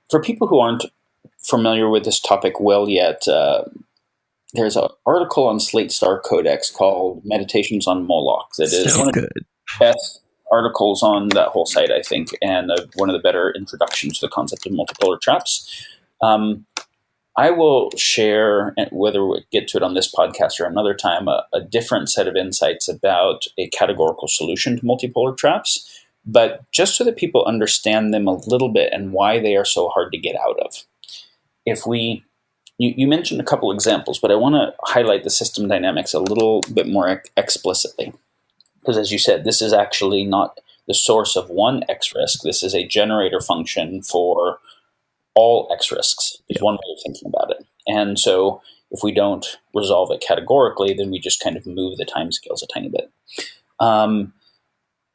for people who aren't familiar with this topic well yet, there's an article on Slate Star Codex called Meditations on Moloch that is So one of the good. best articles on that whole site, I think, and one of the better introductions to the concept of multipolar traps. I will share, whether we get to it on this podcast or another time, a different set of insights about a categorical solution to multipolar traps, but just so that people understand them a little bit and why they are so hard to get out of. You mentioned a couple examples, but I want to highlight the system dynamics a little bit more explicitly. Because as you said, this is actually not the source of one X risk. This is a generator function for all X risks, is one way of thinking about it. And so if we don't resolve it categorically, then we just kind of move the timescales a tiny bit.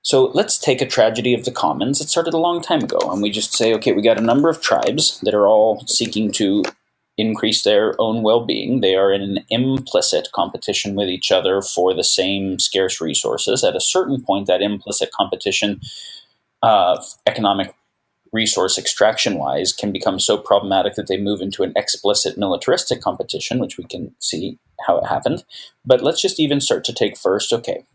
So let's take a tragedy of the commons. It started a long time ago, and we just say, okay, we got a number of tribes that are all seeking to increase their own well-being. They are in an implicit competition with each other for the same scarce resources. At a certain point, that implicit competition, economic resource extraction-wise, can become so problematic that they move into an explicit militaristic competition, which we can see how it happened. But let's just even start to take first, okay,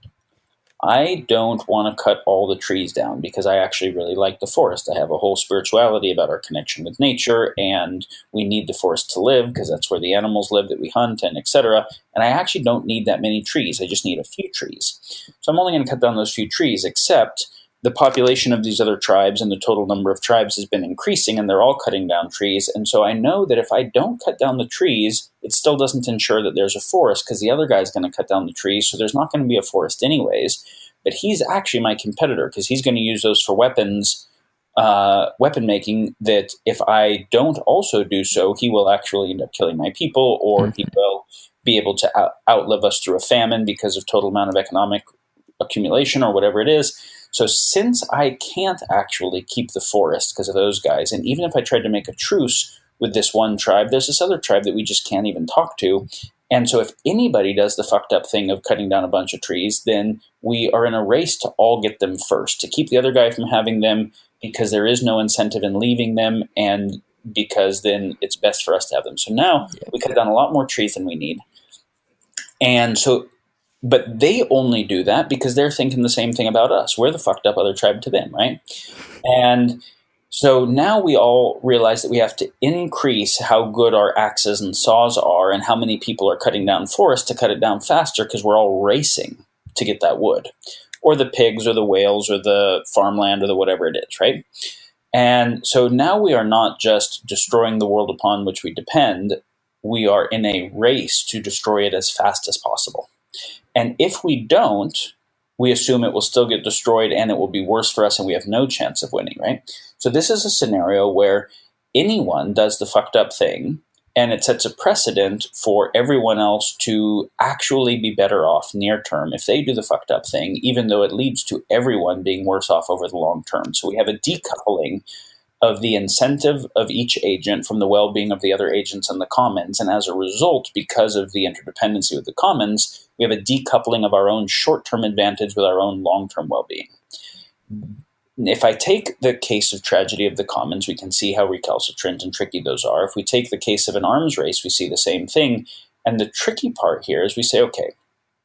I don't want to cut all the trees down because I actually really like the forest. I have a whole spirituality about our connection with nature, and we need the forest to live because that's where the animals live that we hunt, and etc. And I actually don't need that many trees. I just need a few trees. So I'm only going to cut down those few trees, except the population of these other tribes and the total number of tribes has been increasing, and they're all cutting down trees. And so I know that if I don't cut down the trees, it still doesn't ensure that there's a forest because the other guy's going to cut down the trees, so there's not going to be a forest anyways. But he's actually my competitor because he's going to use those for weapons, weapon making, that if I don't also do so, he will actually end up killing my people, or he will be able to outlive us through a famine because of total amount of economic accumulation or whatever it is. So since I can't actually keep the forest because of those guys, and even if I tried to make a truce with this one tribe, there's this other tribe that we just can't even talk to. And so if anybody does the fucked up thing of cutting down a bunch of trees, then we are in a race to all get them first, to keep the other guy from having them, because there is no incentive in leaving them, and because then it's best for us to have them. So now we cut down a lot more trees than we need. And so, but they only do that because they're thinking the same thing about us. We're the fucked up other tribe to them, right? And so now we all realize that we have to increase how good our axes and saws are and how many people are cutting down forests to cut it down faster, because we're all racing to get that wood, or the pigs or the whales or the farmland or the whatever it is, right? And so now we are not just destroying the world upon which we depend. We are in a race to destroy it as fast as possible. And if we don't, we assume it will still get destroyed and it will be worse for us and we have no chance of winning, right? So this is a scenario where anyone does the fucked up thing and it sets a precedent for everyone else to actually be better off near term if they do the fucked up thing, even though it leads to everyone being worse off over the long term. So we have a decoupling of the incentive of each agent from the well-being of the other agents in the commons. And as a result, because of the interdependency with the commons, we have a decoupling of our own short-term advantage with our own long-term well-being. If I take the case of tragedy of the commons, we can see how recalcitrant and tricky those are. If we take the case of an arms race, we see the same thing. And the tricky part here is we say, okay,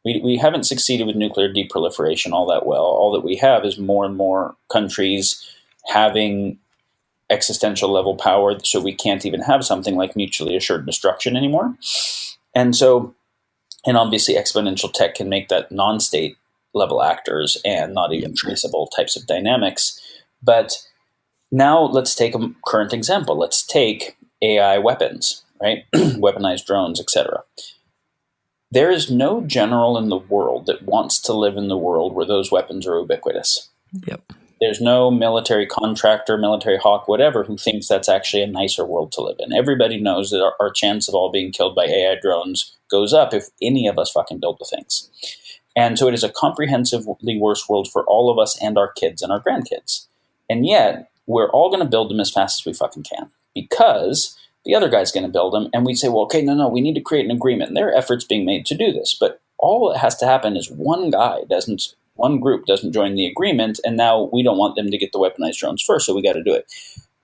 we haven't succeeded with nuclear deproliferation all that well. All that we have is more and more countries having existential level power, so we can't even have something like mutually assured destruction anymore. And so, and obviously exponential tech can make that non-state level actors and not even traceable types of dynamics. But now let's take a current example. Let's take AI weapons, right? Weaponized drones, etc. There is no general in the world that wants to live in the world where those weapons are ubiquitous. Yep. There's no military contractor, military hawk, whatever, who thinks that's actually a nicer world to live in. Everybody knows that our chance of all being killed by AI drones goes up if any of us fucking build the things. And so it is a comprehensively worse world for all of us and our kids and our grandkids. And yet, we're all going to build them as fast as we fucking can because the other guy's going to build them. And we say, well, okay, no, we need to create an agreement. And there are efforts being made to do this. But all that has to happen is one group doesn't join the agreement, and now we don't want them to get the weaponized drones first, so we got to do it.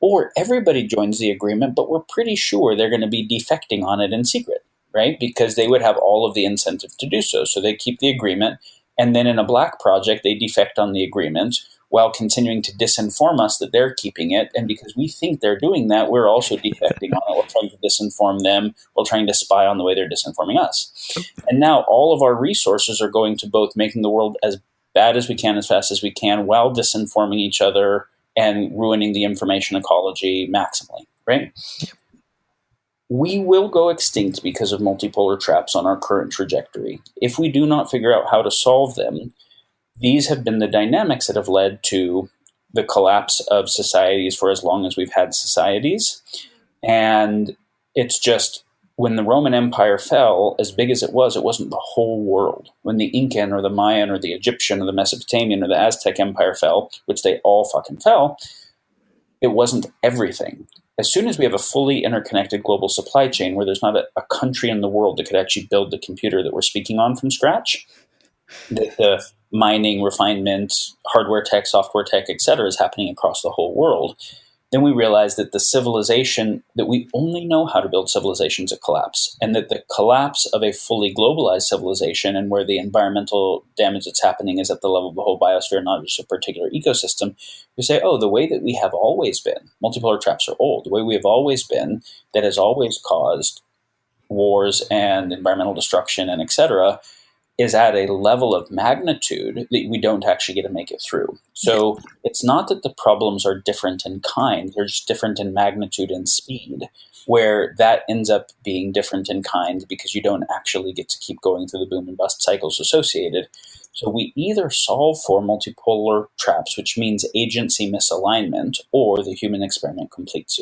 Or everybody joins the agreement, but we're pretty sure they're going to be defecting on it in secret, right? Because they would have all of the incentive to do so. So they keep the agreement, and then in a black project, they defect on the agreement while continuing to disinform us that they're keeping it. And because we think they're doing that, we're also defecting on it. We're trying to disinform them. We're trying to spy on the way they're disinforming us. And now all of our resources are going to both making the world as bad as we can, as fast as we can, while disinforming each other and ruining the information ecology maximally, right? We will go extinct because of multipolar traps on our current trajectory. If we do not figure out how to solve them, these have been the dynamics that have led to the collapse of societies for as long as we've had societies. And it's just, when the Roman Empire fell, as big as it wasn't the whole world. When the Incan or the Mayan or the Egyptian or the Mesopotamian or the Aztec Empire fell, which they all fucking fell, it wasn't everything. As soon as we have a fully interconnected global supply chain where there's not a country in the world that could actually build the computer that we're speaking on from scratch, the mining, refinement, hardware tech, software tech, etc., is happening across the whole world, then we realize that the civilization, that we only know how to build civilizations at collapse, and that the collapse of a fully globalized civilization, and where the environmental damage that's happening is at the level of the whole biosphere, not just a particular ecosystem, we say, oh, the way that we have always been, multipolar traps are old, the way we have always been, that has always caused wars and environmental destruction and etc., is at a level of magnitude that we don't actually get to make it through. So it's not that the problems are different in kind, they're just different in magnitude and speed, where that ends up being different in kind because you don't actually get to keep going through the boom and bust cycles associated. So we either solve for multipolar traps, which means agency misalignment, or the human experiment completes.